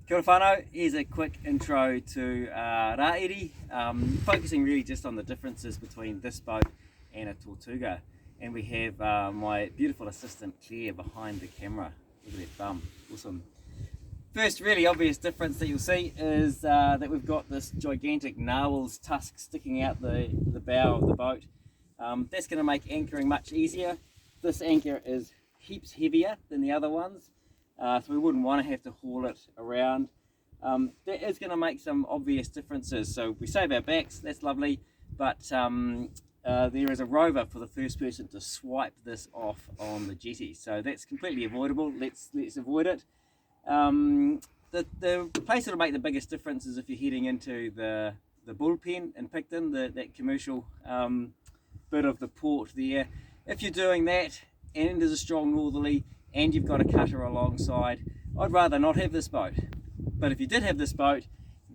Kia ora whanau, here's a quick intro to Rāhiri, focusing really just on the differences between this boat and a Tortuga. And we have my beautiful assistant Claire behind the camera. Look at that bum, awesome. First really obvious difference that you'll see is that we've got this gigantic narwhal's tusk sticking out the bow of the boat. That's going to make anchoring much easier. This anchor is heaps heavier than the other ones. So we wouldn't want to have to haul it around. That is going to make some obvious differences. So we save our backs, that's lovely, but there is a rover for the first person to swipe this off on the jetty. So that's completely avoidable. Let's avoid it. The place that'll make the biggest difference is if you're heading into the bullpen in Picton, that commercial bit of the port there. If you're doing that and there's a strong northerly and you've got a cutter alongside, I'd rather not have this boat. But if you did have this boat,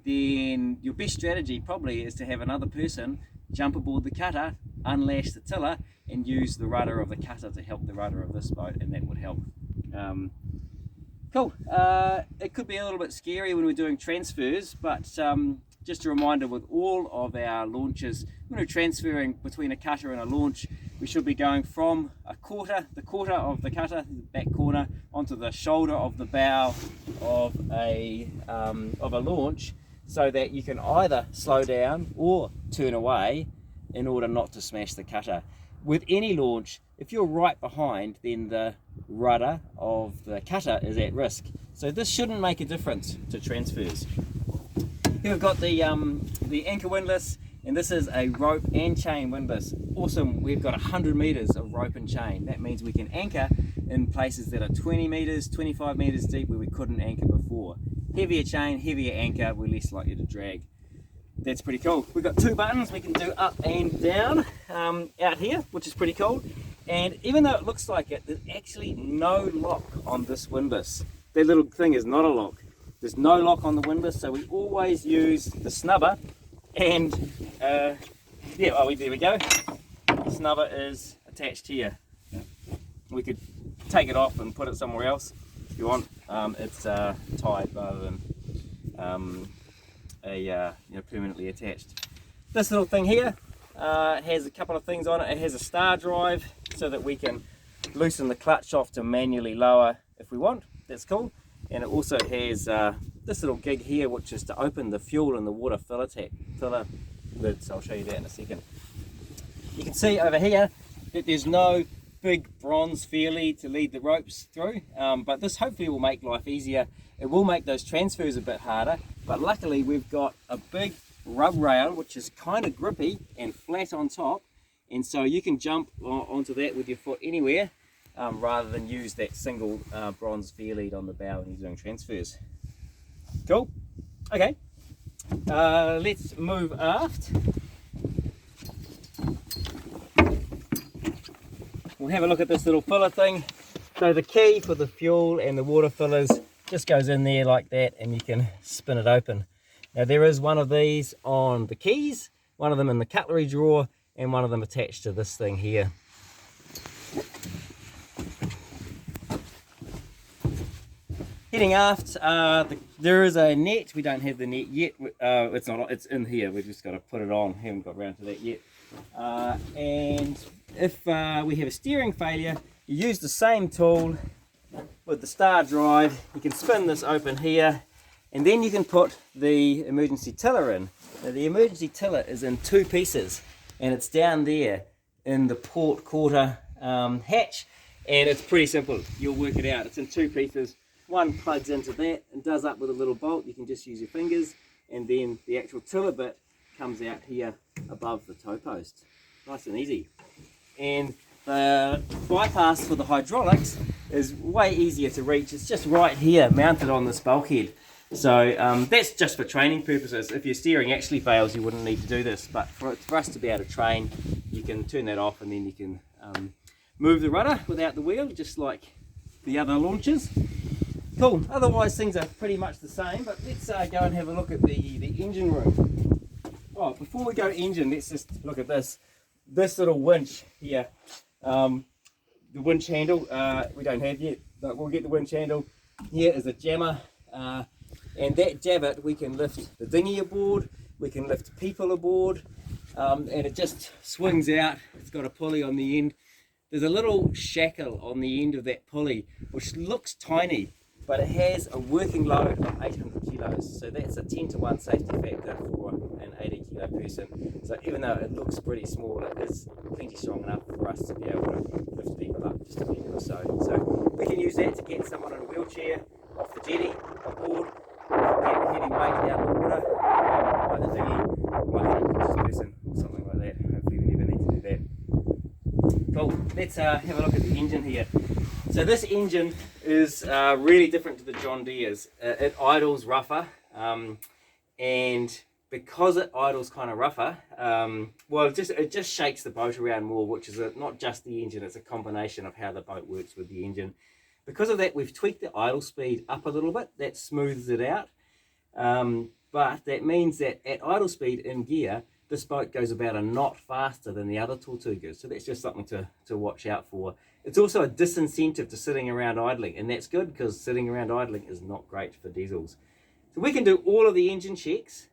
then your best strategy probably is to have another person jump aboard the cutter, unlash the tiller, and use the rudder of the cutter to help the rudder of this boat, and that would help. Cool. It could be a little bit scary when we're doing transfers, but just a reminder, with all of our launches, when we're transferring between a cutter and a launch, we should be going from the quarter of the cutter, the back corner, onto the shoulder of the bow of a launch, so that you can either slow down or turn away in order not to smash the cutter. With any launch, if you're right behind, then the rudder of the cutter is at risk. So this shouldn't make a difference to transfers. Here we've got the anchor windlass, and this is a rope and chain windlass. Awesome, we've got 100 meters of rope and chain. That means we can anchor in places that are 20 meters, 25 meters deep where we couldn't anchor before. Heavier chain, heavier anchor, we're less likely to drag. That's pretty cool. We've got two buttons we can do up and down out here, which is pretty cool. And even though it looks like it, there's actually no lock on this windlass. That little thing is not a lock. There's no lock on the windlass, so we always use the snubber. And there we go. The snubber is attached here. We could take it off and put it somewhere else if you want. It's tied rather than permanently attached. This little thing here has a couple of things on it. It has a star drive so that we can loosen the clutch off to manually lower if we want. That's cool. And it also has this little gig here, which is to open the fuel and the water filler lids. I'll show you that in a second. You can see over here that there's no big bronze fairlead to lead the ropes through, but this hopefully will make life easier. It will make those transfers a bit harder, but luckily we've got a big rub rail which is kind of grippy and flat on top, and so you can jump onto that with your foot anywhere rather than use that single bronze fairlead on the bow when you're doing transfers. Cool. Okay, let's move aft. We'll have a look at this little filler thing. So the key for the fuel and the water fillers just goes in there like that, and you can spin it open. Now there is one of these on the keys, one of them in the cutlery drawer, and one of them attached to this thing here. Heading aft, there is a net. We don't have the net yet. It's in here. We've just got to put it on. Haven't got around to that yet. And if we have a steering failure, you use the same tool with the star drive. You can spin this open here, and then you can put the emergency tiller in. Now the emergency tiller is in two pieces, and it's down there in the port quarter hatch, and it's pretty simple. You'll work it out. It's in two pieces. One plugs into that and does up with a little bolt. You can just use your fingers, and then the actual tiller bit comes out here above the tow post. Nice and easy. And the bypass for the hydraulics is way easier to reach. It's just right here, mounted on this bulkhead. So that's just for training purposes. If your steering actually fails, you wouldn't need to do this. But for us to be able to train, you can turn that off, and then you can move the rudder without the wheel, just like the other launches. Cool. Otherwise, things are pretty much the same. But let's go and have a look at the engine room. Oh, before we go engine, let's just look at this. This little winch here. The winch handle we don't have yet, but we'll get the winch handle. Here is a jammer. and that davit we can lift the dinghy aboard, we can lift people aboard, and it just swings out. It's got a pulley on the end. There's a little shackle on the end of that pulley which looks tiny, but it has a working load of 800 kilos, so that's a 10-to-1 safety factor for an 80 kilo person. So even though it looks pretty small, it is plenty strong enough for us to be able to lift people up just a minute or so. So we can use that to get someone in a wheelchair off the jetty aboard, get a heavy weight out of the water, like the dinghy, like an unconscious person or something like that. Hopefully we never need to do that. Cool, let's have a look at the engine here. So this engine is really different to the John Deere's. It idles rougher, and because it idles kind of rougher, well, it just shakes the boat around more, which is not just the engine, it's a combination of how the boat works with the engine. Because of that, we've tweaked the idle speed up a little bit. That smooths it out, but that means that at idle speed in gear, this boat goes about a knot faster than the other Tortugas, so that's just something to watch out for. It's also a disincentive to sitting around idling, and that's good because sitting around idling is not great for diesels. So we can do all of the engine checks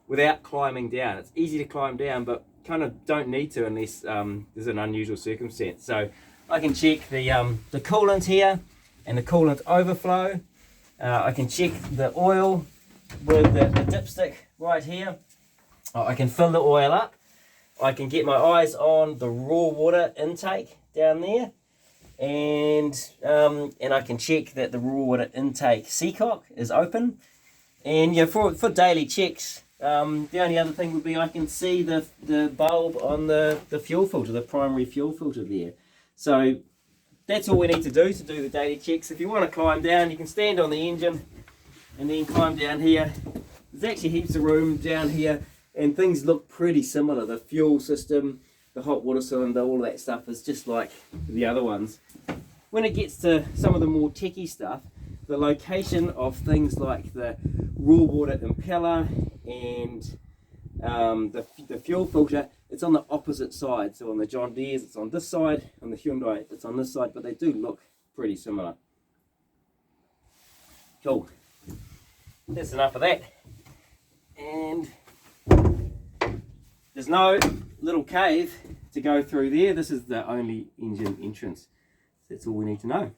without climbing down. It's easy to climb down, but kind of don't need to unless there's an unusual circumstance. So I can check the coolant here and the coolant overflow. I can check the oil with the dipstick right here. I can fill the oil up. I can get my eyes on the raw water intake down there, and I can check that the raw water intake seacock is open. And yeah, for daily checks, the only other thing would be I can see the bulb on the fuel filter, the primary fuel filter there. So that's all we need to do the daily checks. If you want to climb down, you can stand on the engine and then climb down here. There's actually heaps of room down here, and things look pretty similar. The fuel system, the hot water cylinder, all that stuff is just like the other ones. When it gets to some of the more techie stuff, the location of things like the raw water impeller and the fuel filter, it's on the opposite side. So on the John Deere's it's on this side, on the Hyundai it's on this side, but they do look pretty similar. Cool. That's enough of that. And there's no little cave to go through there. This is the only engine entrance. That's all we need to know.